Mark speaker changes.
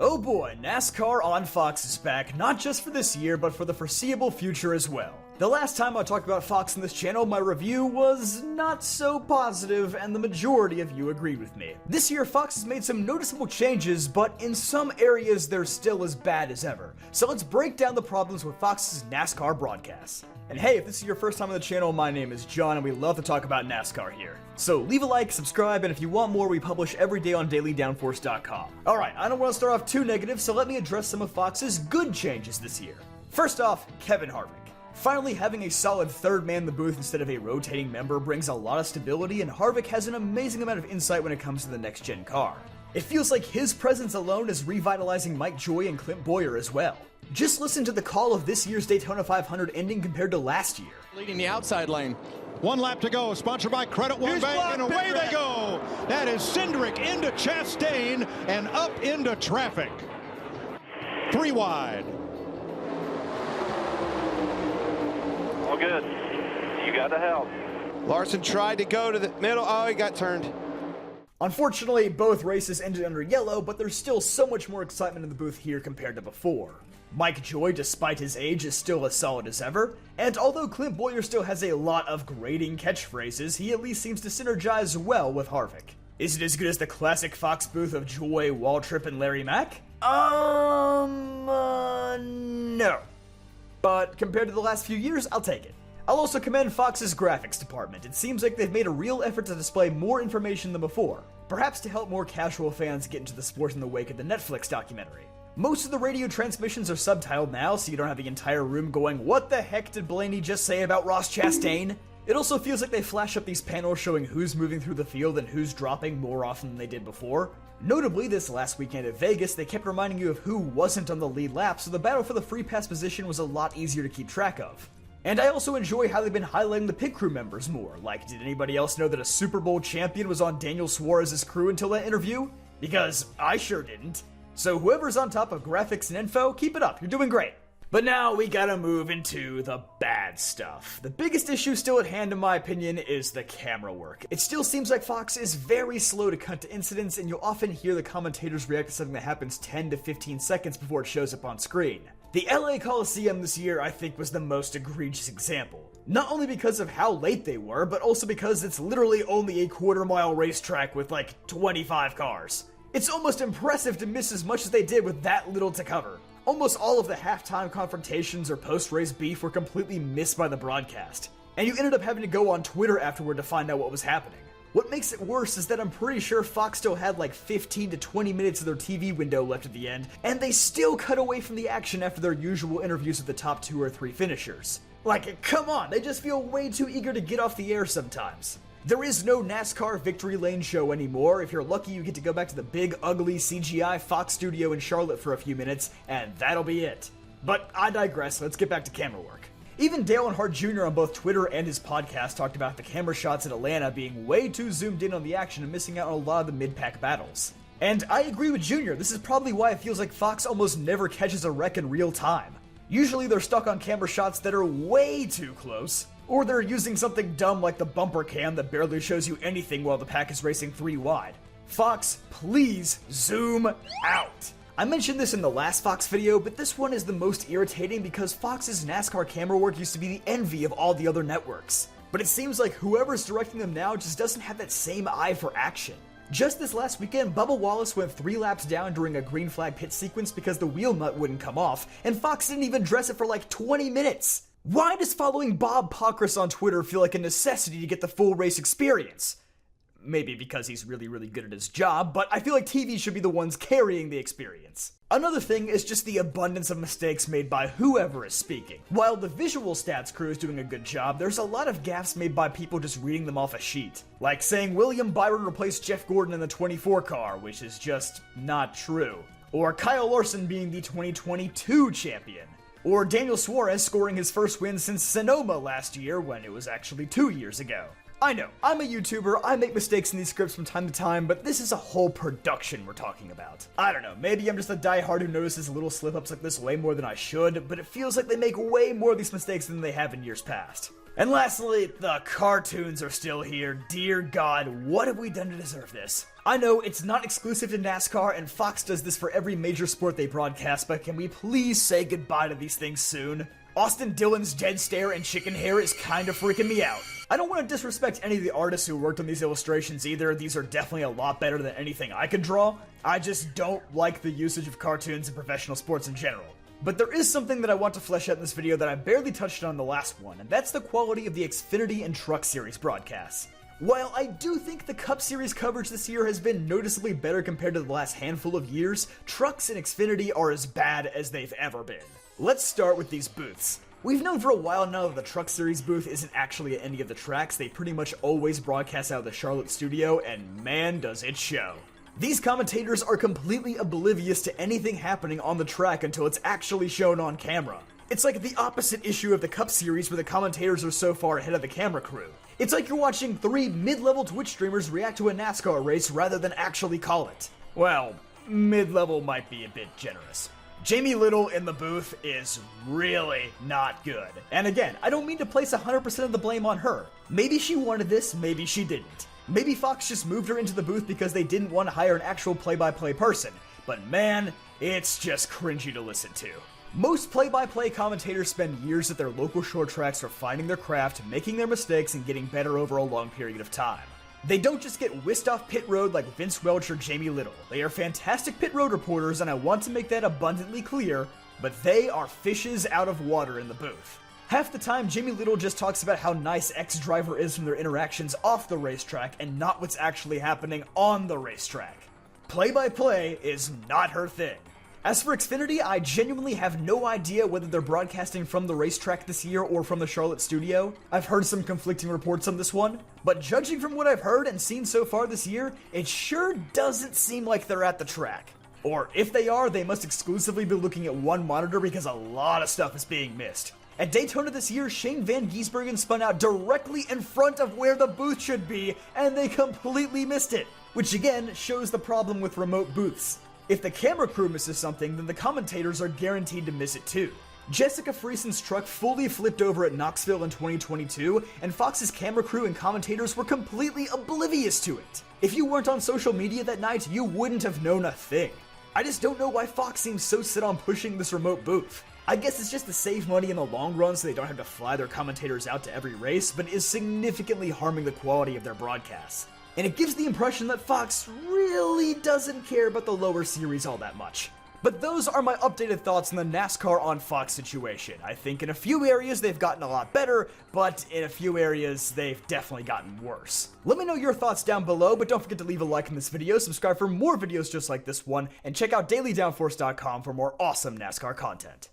Speaker 1: Oh boy, NASCAR on Fox is back, not just for this year, but for the foreseeable future as well. The last time I talked about Fox on this channel, my review was not so positive, and the majority of you agreed with me. This year, Fox has made some noticeable changes, but in some areas they're still as bad as ever. So let's break down the problems with Fox's NASCAR broadcasts. And hey, if this is your first time on the channel, my name is John, and we love to talk about NASCAR here. So leave a like, subscribe, and if you want more, we publish every day on dailydownforce.com. Alright, I don't want to start off too negative, so let me address some of Fox's good changes this year. First off, Kevin Harvick. Finally, having a solid third man in the booth instead of a rotating member brings a lot of stability, and Harvick has an amazing amount of insight when it comes to the next-gen car. It feels like his presence alone is revitalizing Mike Joy and Clint Bowyer as well. Just listen to the call of this year's Daytona 500 ending compared to last year.
Speaker 2: Leading the outside lane.
Speaker 3: One lap to go, sponsored by Credit One Bank, and away they go. That is Cindric into Chastain and up into traffic. 3 wide.
Speaker 4: All good. You got the help.
Speaker 5: Larson tried to go to the middle. Oh, he got turned.
Speaker 1: Unfortunately, both races ended under yellow, but there's still so much more excitement in the booth here compared to before. Mike Joy, despite his age, is still as solid as ever, and although Clint Bowyer still has a lot of grating catchphrases, he at least seems to synergize well with Harvick. Is it as good as the classic Fox booth of Joy, Waltrip, and Larry Mack? No. But compared to the last few years, I'll take it. I'll also commend Fox's graphics department. It seems like they've made a real effort to display more information than before, perhaps to help more casual fans get into the sport in the wake of the Netflix documentary. Most of the radio transmissions are subtitled now, so you don't have the entire room going, "What the heck did Blaney just say about Ross Chastain?" It also feels like they flash up these panels showing who's moving through the field and who's dropping more often than they did before. Notably, this last weekend at Vegas, they kept reminding you of who wasn't on the lead lap, so the battle for the free pass position was a lot easier to keep track of. And I also enjoy how they've been highlighting the pit crew members more. Like, did anybody else know that a Super Bowl champion was on Daniel Suarez's crew until that interview? Because I sure didn't. So whoever's on top of graphics and info, keep it up, you're doing great. But now we gotta move into the bad stuff. The biggest issue still at hand in my opinion is the camera work. It still seems like Fox is very slow to cut to incidents, and you'll often hear the commentators react to something that happens 10 to 15 seconds before it shows up on screen. The LA Coliseum this year I think was the most egregious example. Not only because of how late they were, but also because it's literally only a quarter-mile racetrack with like 25 cars. It's almost impressive to miss as much as they did with that little to cover. Almost all of the halftime confrontations or post-race beef were completely missed by the broadcast, and you ended up having to go on Twitter afterward to find out what was happening. What makes it worse is that I'm pretty sure Fox still had like 15 to 20 minutes of their TV window left at the end, and they still cut away from the action after their usual interviews with the top 2 or 3 finishers. Like, come on, they just feel way too eager to get off the air sometimes. There is no NASCAR Victory Lane show anymore. If you're lucky, you get to go back to the big, ugly CGI Fox studio in Charlotte for a few minutes, and that'll be it. But I digress, let's get back to camera work. Even Dale Earnhardt Jr. on both Twitter and his podcast talked about the camera shots in Atlanta being way too zoomed in on the action and missing out on a lot of the mid-pack battles. And I agree with Jr., this is probably why it feels like Fox almost never catches a wreck in real time. Usually they're stuck on camera shots that are way too close, or they're using something dumb like the bumper cam that barely shows you anything while the pack is racing 3 wide. Fox, please zoom out. I mentioned this in the last Fox video, but this one is the most irritating because Fox's NASCAR camera work used to be the envy of all the other networks. But it seems like whoever's directing them now just doesn't have that same eye for action. Just this last weekend, Bubba Wallace went 3 laps down during a green flag pit sequence because the wheel nut wouldn't come off, and Fox didn't even dress it for like 20 minutes. Why does following Bob Pockrass on Twitter feel like a necessity to get the full race experience? Maybe because he's really good at his job, but I feel like TV should be the ones carrying the experience. Another thing is just the abundance of mistakes made by whoever is speaking. While the visual stats crew is doing a good job, there's a lot of gaffes made by people just reading them off a sheet. Like saying William Byron replaced Jeff Gordon in the 24 car, which is just not true. Or Kyle Larson being the 2022 champion. Or Daniel Suarez scoring his first win since Sonoma last year when it was actually 2 years ago. I know, I'm a YouTuber, I make mistakes in these scripts from time to time, but this is a whole production we're talking about. I don't know, maybe I'm just a diehard who notices little slip-ups like this way more than I should, but it feels like they make way more of these mistakes than they have in years past. And lastly, the cartoons are still here. Dear God, what have we done to deserve this? I know it's not exclusive to NASCAR, and Fox does this for every major sport they broadcast, but can we please say goodbye to these things soon? Austin Dillon's dead stare and chicken hair is kind of freaking me out. I don't want to disrespect any of the artists who worked on these illustrations either. These are definitely a lot better than anything I could draw. I just don't like the usage of cartoons in professional sports in general. But there is something that I want to flesh out in this video that I barely touched on in the last one, and that's the quality of the Xfinity and Truck Series broadcasts. While I do think the Cup Series coverage this year has been noticeably better compared to the last handful of years, Trucks and Xfinity are as bad as they've ever been. Let's start with these booths. We've known for a while now that the Truck Series booth isn't actually at any of the tracks. They pretty much always broadcast out of the Charlotte studio, and man does it show. These commentators are completely oblivious to anything happening on the track until it's actually shown on camera. It's like the opposite issue of the Cup Series where the commentators are so far ahead of the camera crew. It's like you're watching 3 mid-level Twitch streamers react to a NASCAR race rather than actually call it. Well, mid-level might be a bit generous. Jamie Little in the booth is really not good. And again, I don't mean to place 100% of the blame on her. Maybe she wanted this, maybe she didn't. Maybe Fox just moved her into the booth because they didn't want to hire an actual play-by-play person. But man, it's just cringy to listen to. Most play-by-play commentators spend years at their local short tracks refining their craft, making their mistakes, and getting better over a long period of time. They don't just get whisked off pit road like Vince Welch or Jamie Little. They are fantastic pit road reporters, and I want to make that abundantly clear, but they are fishes out of water in the booth. Half the time, Jamie Little just talks about how nice X-Driver is from their interactions off the racetrack and not what's actually happening on the racetrack. Play-by-play is not her thing. As for Xfinity, I genuinely have no idea whether they're broadcasting from the racetrack this year or from the Charlotte studio. I've heard some conflicting reports on this one, but judging from what I've heard and seen so far this year, it sure doesn't seem like they're at the track. Or if they are, they must exclusively be looking at one monitor because a lot of stuff is being missed. At Daytona this year, Shane Van Gisbergen spun out directly in front of where the booth should be, and they completely missed it, which again shows the problem with remote booths. If the camera crew misses something, then the commentators are guaranteed to miss it too. Jessica Friesen's truck fully flipped over at Knoxville in 2022, and Fox's camera crew and commentators were completely oblivious to it. If you weren't on social media that night, you wouldn't have known a thing. I just don't know why Fox seems so set on pushing this remote booth. I guess it's just to save money in the long run so they don't have to fly their commentators out to every race, but is significantly harming the quality of their broadcasts. And it gives the impression that Fox really doesn't care about the lower series all that much. But those are my updated thoughts on the NASCAR on Fox situation. I think in a few areas they've gotten a lot better, but in a few areas they've definitely gotten worse. Let me know your thoughts down below, but don't forget to leave a like on this video, subscribe for more videos just like this one, and check out dailydownforce.com for more awesome NASCAR content.